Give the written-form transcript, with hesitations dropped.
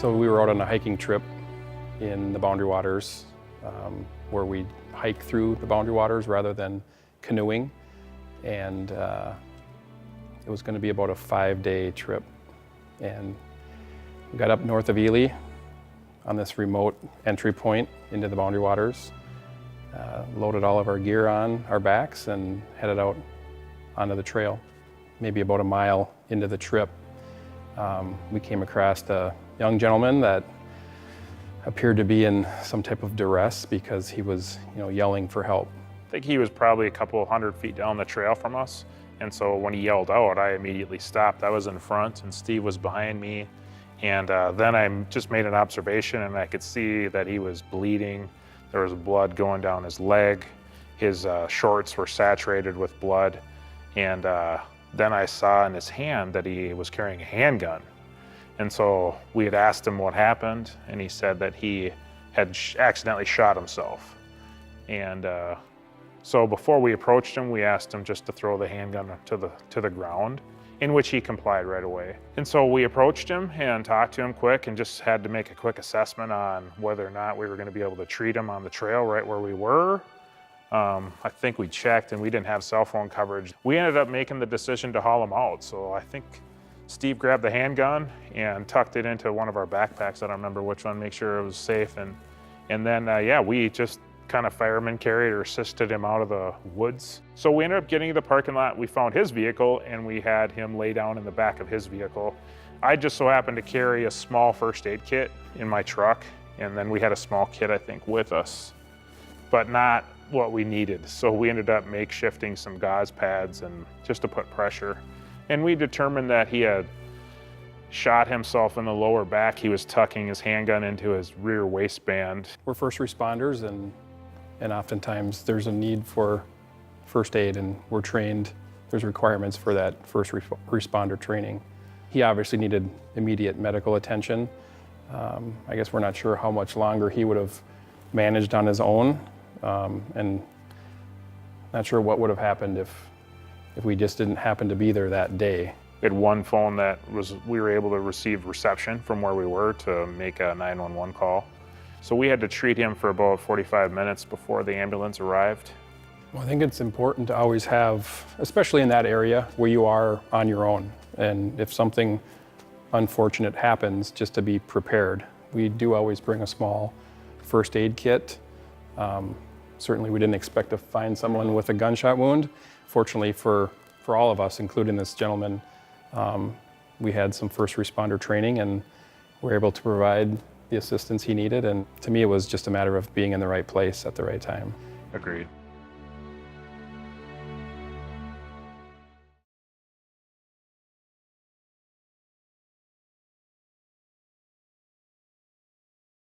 So we were out on a hiking trip in the Boundary Waters where we hike through the Boundary Waters rather than canoeing. And it was going to be about a 5-day trip. And we got up north of Ely on this remote entry point into the Boundary Waters, loaded all of our gear on our backs and headed out onto the trail. Maybe about a mile into the trip, we came across a young gentleman that appeared to be in some type of duress because he was, yelling for help. I think he was probably a couple 100 feet down the trail from us. And so when he yelled out, I immediately stopped. I was in front and Steve was behind me. And then I just made an observation and I could see that he was bleeding. There was blood going down his leg. His shorts were saturated with blood. And then I saw in his hand that he was carrying a handgun. And so we had asked him what happened, and he said that he had accidentally shot himself. And so before we approached him, we asked him just to throw the handgun to the ground, in which he complied right away. And so we approached him and talked to him quick and just had to make a quick assessment on whether or not we were going to be able to treat him on the trail right where we were. I think we checked and we didn't have cell phone coverage. We ended up making the decision to haul him out. So I think Steve grabbed the handgun and tucked it into one of our backpacks. I don't remember which one, make sure it was safe. And then, we just kind of fireman carried or assisted him out of the woods. So we ended up getting to the parking lot. We found his vehicle and we had him lay down in the back of his vehicle. I just so happened to carry a small first aid kit in my truck. And then we had a small kit, I think, with us, but not what we needed. So we ended up makeshifting some gauze pads and just to put pressure. And we determined that he had shot himself in the lower back. He was tucking his handgun into his rear waistband. We're first responders and oftentimes there's a need for first aid and we're trained, there's requirements for that first responder training. He obviously needed immediate medical attention. I guess we're not sure how much longer he would have managed on his own. And not sure what would have happened if we just didn't happen to be there that day. We had one phone that we were able to receive reception from where we were to make a 911 call. So we had to treat him for about 45 minutes before the ambulance arrived. Well, I think it's important to always have, especially in that area where you are on your own, and if something unfortunate happens, just to be prepared. We do always bring a small first aid kit. Certainly we didn't expect to find someone with a gunshot wound. Fortunately for all of us, including this gentleman, we had some first responder training and were able to provide the assistance he needed. And to me, it was just a matter of being in the right place at the right time. Agreed.